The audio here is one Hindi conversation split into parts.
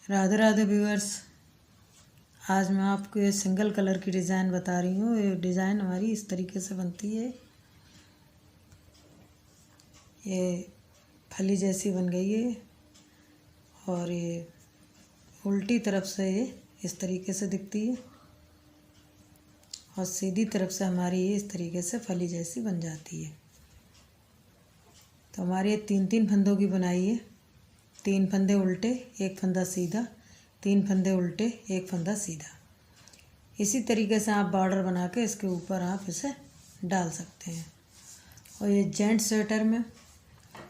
राधे राधे व्यूअर्स। आज मैं आपको ये सिंगल कलर की डिज़ाइन बता रही हूँ। ये डिज़ाइन हमारी इस तरीके से बनती है। ये फली जैसी बन गई है और ये उल्टी तरफ से ये इस तरीके से दिखती है और सीधी तरफ से हमारी ये इस तरीके से फली जैसी बन जाती है। तो हमारी ये तीन फंदों की बनाई है। 3 फंदे उल्टे, 1 फंदा सीधा, 3 फंदे उल्टे, 1 फंदा सीधा। इसी तरीके से आप बॉर्डर बना के इसके ऊपर आप इसे डाल सकते हैं। और ये जेंट्स स्वेटर में,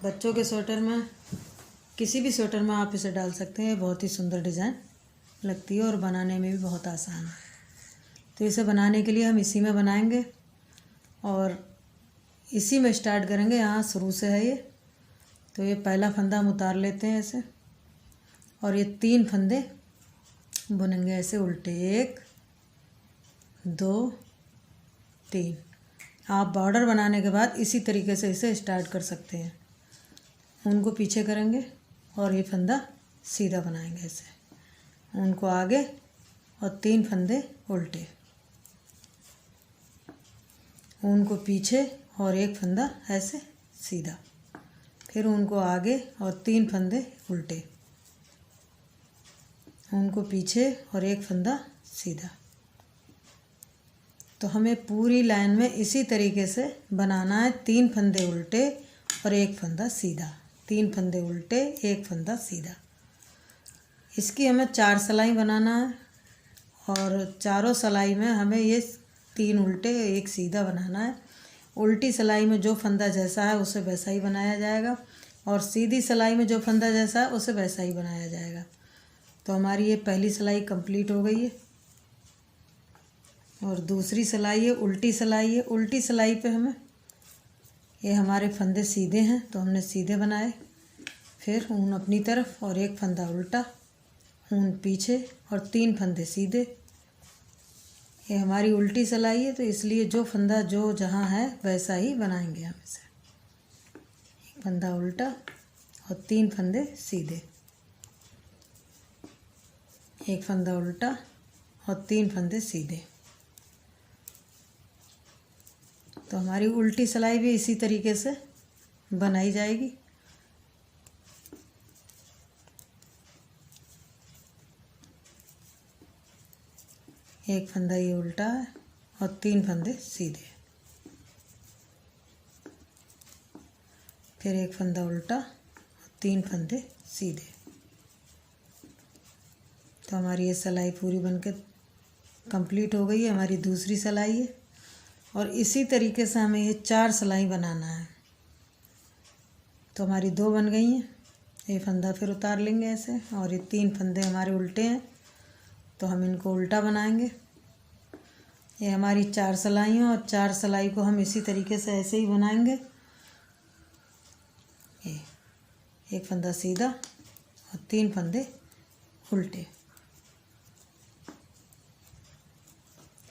बच्चों के स्वेटर में, किसी भी स्वेटर में आप इसे डाल सकते हैं। बहुत ही सुंदर डिज़ाइन लगती है और बनाने में भी बहुत आसान है। तो इसे बनाने के लिए हम इसी में बनाएंगे और इसी में स्टार्ट करेंगे। यहाँ शुरू से है ये। तो ये पहला फंदा हम उतार लेते हैं ऐसे और ये 3 फंदे बुनेंगे ऐसे उल्टे। 1 2 3। आप बॉर्डर बनाने के बाद इसी तरीके से इसे स्टार्ट कर सकते हैं। उनको पीछे करेंगे और ये फंदा सीधा बनाएंगे ऐसे। उनको आगे और 3 फंदे उल्टे, उनको पीछे और 1 फंदा ऐसे सीधा, फिर उनको आगे और 3 फंदे उल्टे, उनको पीछे और 1 फंदा सीधा। तो हमें पूरी लाइन में इसी तरीके से बनाना है। 3 फंदे उल्टे और 1 फंदा सीधा, 3 फंदे उल्टे, 1 फंदा सीधा। इसकी हमें 4 सिलाई बनाना है और चारों सिलाई में हमें ये 3 उल्टे 1 सीधा बनाना है। उल्टी सिलाई में जो फंदा जैसा है उसे वैसा ही बनाया जाएगा और सीधी सिलाई में जो फंदा जैसा है उसे वैसा ही बनाया जाएगा। तो हमारी ये पहली सिलाई कंप्लीट हो गई है और दूसरी सिलाई है उल्टी सिलाई है। उल्टी सिलाई पे हमें ये हमारे फंदे सीधे हैं तो हमने सीधे बनाए, फिर ऊन अपनी तरफ और 1 फंदा उल्टा, ऊन पीछे और 3 फंदे सीधे। ये हमारी उल्टी सिलाई है तो इसलिए जो फंदा जो जहाँ है वैसा ही बनाएंगे हम इसे। 1 फंदा उल्टा और 3 फंदे सीधे, 1 फंदा उल्टा और 3 फंदे सीधे। तो हमारी उल्टी सिलाई भी इसी तरीके से बनाई जाएगी। एक फंदा ये उल्टा है और 3 फंदे सीधे, फिर 1 फंदा उल्टा और 3 फंदे सीधे। तो हमारी ये सिलाई पूरी बनकर कंप्लीट हो गई है। हमारी दूसरी सिलाई है और इसी तरीके से हमें ये 4 सिलाई बनाना है। तो हमारी 2 बन गई हैं। ये फंदा फिर उतार लेंगे ऐसे और ये 3 फंदे हमारे उल्टे हैं तो हम इनको उल्टा बनाएंगे। ये हमारी 4 सिलाई हैं और 4 सिलाई को हम इसी तरीके से ऐसे ही बनाएंगे। ये 1 फंदा सीधा और 3 फंदे उल्टे।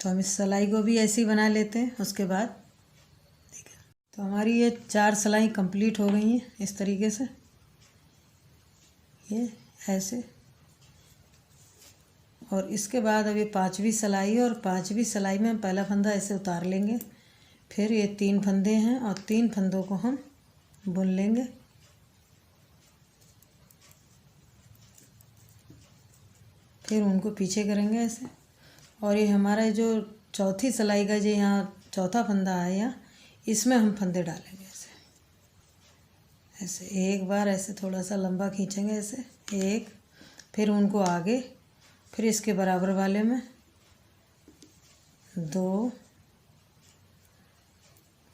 तो हम इस सिलाई को भी ऐसे ही बना लेते हैं। उसके बाद देखिए, तो हमारी ये 4 सिलाई कंप्लीट हो गई हैं इस तरीके से, ये ऐसे। और इसके बाद अब ये 5वीं सिलाई है और 5वीं सिलाई में हम पहला फंदा ऐसे उतार लेंगे, फिर ये 3 फंदे हैं और 3 फंदों को हम बुन लेंगे। फिर उनको पीछे करेंगे ऐसे और ये हमारा जो चौथी सिलाई का जो यहाँ चौथा फंदा है यहाँ, इसमें हम फंदे डालेंगे ऐसे ऐसे। एक बार ऐसे थोड़ा सा लंबा खींचेंगे ऐसे 1, फिर उनको आगे, फिर इसके बराबर वाले में 2,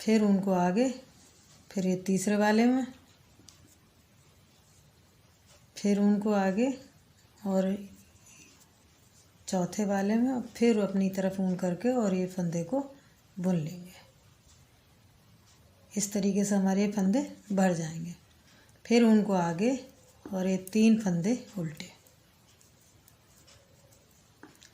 फिर उनको आगे, फिर ये तीसरे वाले में, फिर उनको आगे और चौथे वाले में, और फिर अपनी तरफ ऊन करके और ये फंदे को बुन लेंगे। इस तरीके से हमारे फंदे भर जाएंगे। फिर उनको आगे और ये 3 फंदे उल्टे,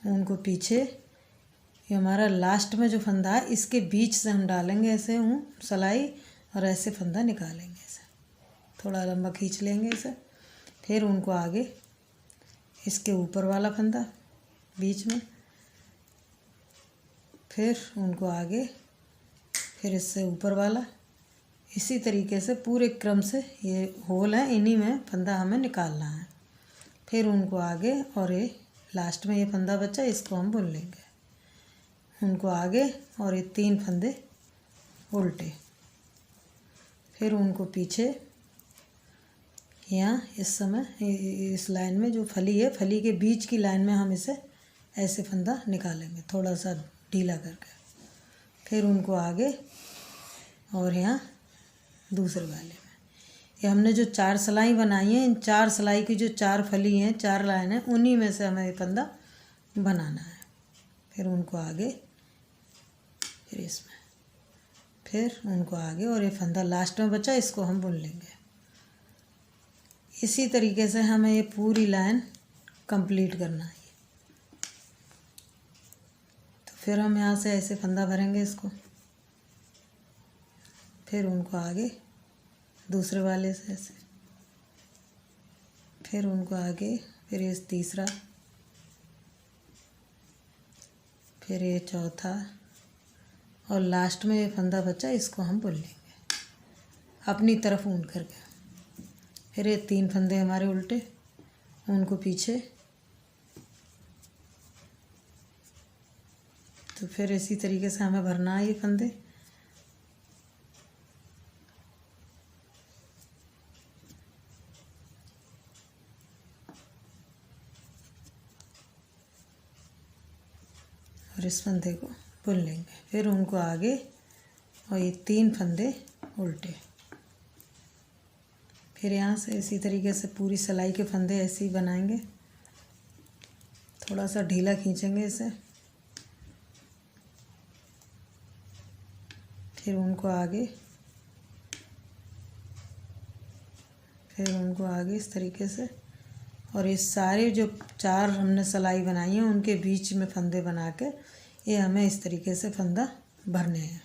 उनको पीछे। ये हमारा लास्ट में जो फंदा है इसके बीच से हम डालेंगे ऐसे ऊन सिलाई और ऐसे फंदा निकालेंगे ऐसे। थोड़ा लंबा खींच लेंगे इसे, फिर उनको आगे, इसके ऊपर वाला फंदा बीच में, फिर उनको आगे, फिर इससे ऊपर वाला, इसी तरीके से पूरे क्रम से ये होल है, इन्हीं में फंदा हमें निकालना है। फिर उनको आगे और ये लास्ट में ये फंदा बचा, इसको हम बुन लेंगे। उनको आगे और ये 3 फंदे उल्टे, फिर उनको पीछे। यहाँ इस समय इस लाइन में जो फली है, फली के बीच की लाइन में हम इसे ऐसे फंदा निकालेंगे थोड़ा सा ढीला करके। फिर उनको आगे और यहाँ दूसरे वाले में, ये हमने जो 4 सिलाई बनाई है, इन 4 सिलाई की जो 4 फली हैं, 4 लाइन हैं, उन्हीं में से हमें ये फंदा बनाना है। फिर उनको आगे, फिर इसमें, फिर उनको आगे और ये फंदा लास्ट में बचा, इसको हम बुन लेंगे। इसी तरीके से हमें ये पूरी लाइन कंप्लीट करना है। तो फिर हम यहाँ से ऐसे फंदा भरेंगे इसको, फिर उनको आगे दूसरे वाले से ऐसे, फिर उनको आगे, फिर ये तीसरा, फिर ये चौथा, और लास्ट में ये फंदा बचा, इसको हम बुन लेंगे अपनी तरफ ऊन करके। फिर ये 3 फंदे हमारे उल्टे, उनको पीछे। तो फिर इसी तरीके से हमें भरना है ये फंदे। और इस फंदे को बुन लेंगे, फिर उनको आगे और ये 3 फंदे उल्टे। फिर यहाँ से इसी तरीके से पूरी सिलाई के फंदे ऐसे ही बनाएंगे, थोड़ा सा ढीला खींचेंगे इसे। फिर उनको आगे, फिर उनको आगे इस तरीके से, और ये सारे जो 4 हमने सिलाई बनाई है उनके बीच में फंदे बना के ये हमें इस तरीके से फंदा भरने हैं।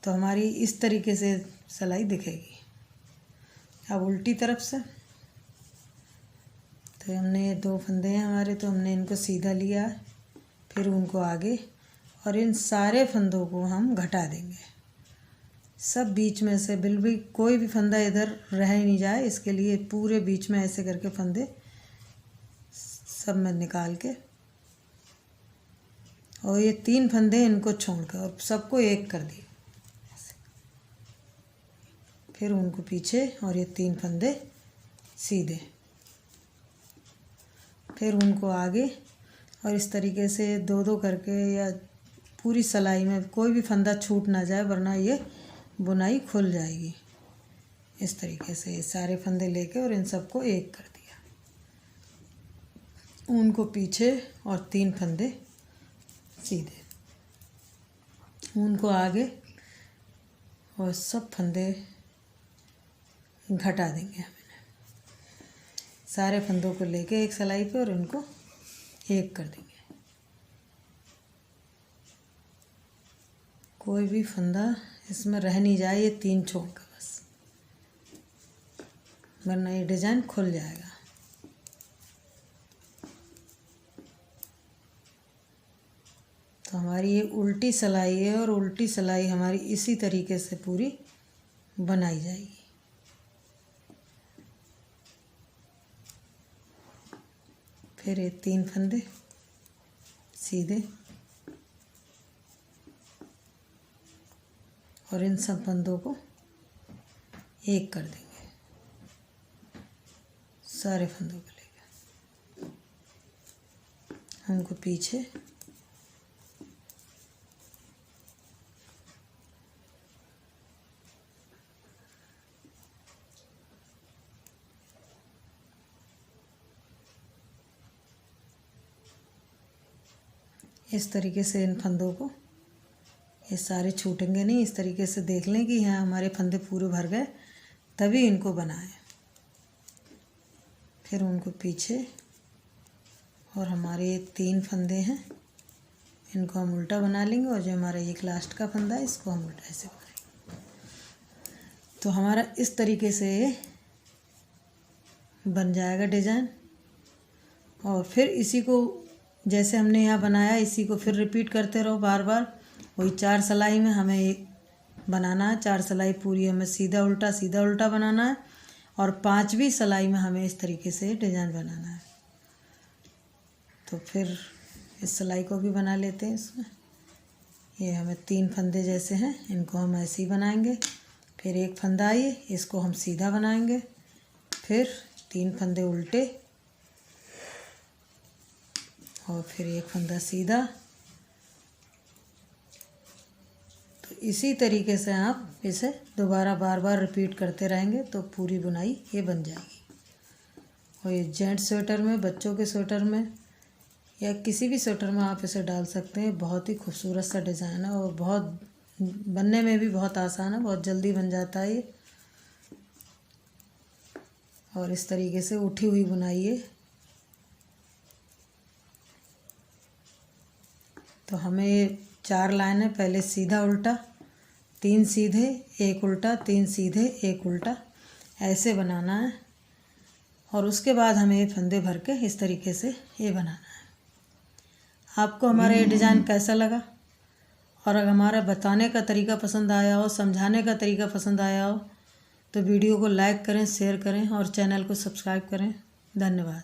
तो हमारी इस तरीके से सिलाई दिखेगी। अब उल्टी तरफ से, तो हमने ये 2 फंदे हैं हमारे, तो हमने इनको सीधा लिया, फिर उनको आगे, और इन सारे फंदों को हम घटा देंगे। सब बीच में से बिल्कुल कोई भी फंदा इधर रह नहीं जाए, इसके लिए पूरे बीच में ऐसे करके फंदे सब में निकाल के, और ये 3 फंदे इनको छोड़कर और सबको एक कर दिए। फिर उनको पीछे और ये 3 फंदे सीधे, फिर उनको आगे, और इस तरीके से 2-2 करके, या पूरी सिलाई में कोई भी फंदा छूट ना जाए, वरना ये बुनाई खुल जाएगी। इस तरीके से ये सारे फंदे लेके और इन सबको एक कर दिया। उनको पीछे और 3 फंदे सीधे, उनको आगे, और सब फंदे घटा देंगे हमें। सारे फंदों को लेके एक सिलाई पे और इनको एक कर देंगे। कोई भी फंदा इसमें रह नहीं जाए, ये 3 छोड़ कर बस, वरना ये डिज़ाइन खुल जाएगा। तो हमारी ये उल्टी सिलाई है, और उल्टी सिलाई हमारी इसी तरीके से पूरी बनाई जाएगी। फिर ये 3 फंदे सीधे, और इन सब फंदों को एक कर देंगे, सारे फंदों को लेकर उनको पीछे, इस तरीके से इन फंदों को, ये सारे छूटेंगे नहीं। इस तरीके से देख लें कि यहाँ हमारे फंदे पूरे भर गए, तभी इनको बनाएं। फिर उनको पीछे, और हमारे ये 3 फंदे हैं, इनको हम उल्टा बना लेंगे, और जो हमारा एक लास्ट का फंदा है इसको हम उल्टा ऐसे बनाएंगे। तो हमारा इस तरीके से बन जाएगा डिज़ाइन। और फिर इसी को जैसे हमने यहाँ बनाया इसी को फिर रिपीट करते रहो बार बार। वही 4 सिलाई में हमें एक बनाना है, 4 सिलाई पूरी हमें सीधा उल्टा बनाना है और 5वीं सिलाई में हमें इस तरीके से डिज़ाइन बनाना है। तो फिर इस सिलाई को भी बना लेते हैं। इसमें ये हमें 3 फंदे जैसे हैं, इनको हम ऐसे ही बनाएंगे। फिर एक फंदा ये इसको हम सीधा बनाएंगे, फिर 3 फंदे उल्टे और फिर एक फंदा सीधा। तो इसी तरीके से आप इसे दोबारा बार बार रिपीट करते रहेंगे तो पूरी बुनाई ये बन जाएगी। और ये जेंट्स स्वेटर में, बच्चों के स्वेटर में या किसी भी स्वेटर में आप इसे डाल सकते हैं। बहुत ही खूबसूरत सा डिज़ाइन है और बहुत बनने में भी बहुत आसान है, बहुत जल्दी बन जाता है ये। और इस तरीके से उठी हुई बुनाई है। तो हमें ये 4 लाइन है, पहले सीधा उल्टा, 3 सीधे 1 उल्टा, 3 सीधे 1 उल्टा ऐसे बनाना है। और उसके बाद हमें ये फंदे भर के इस तरीके से ये बनाना है। आपको हमारा ये डिज़ाइन कैसा लगा और अगर हमारा बताने का तरीका पसंद आया हो, समझाने का तरीका पसंद आया हो तो वीडियो को लाइक करें, शेयर करें और चैनल को सब्सक्राइब करें। धन्यवाद।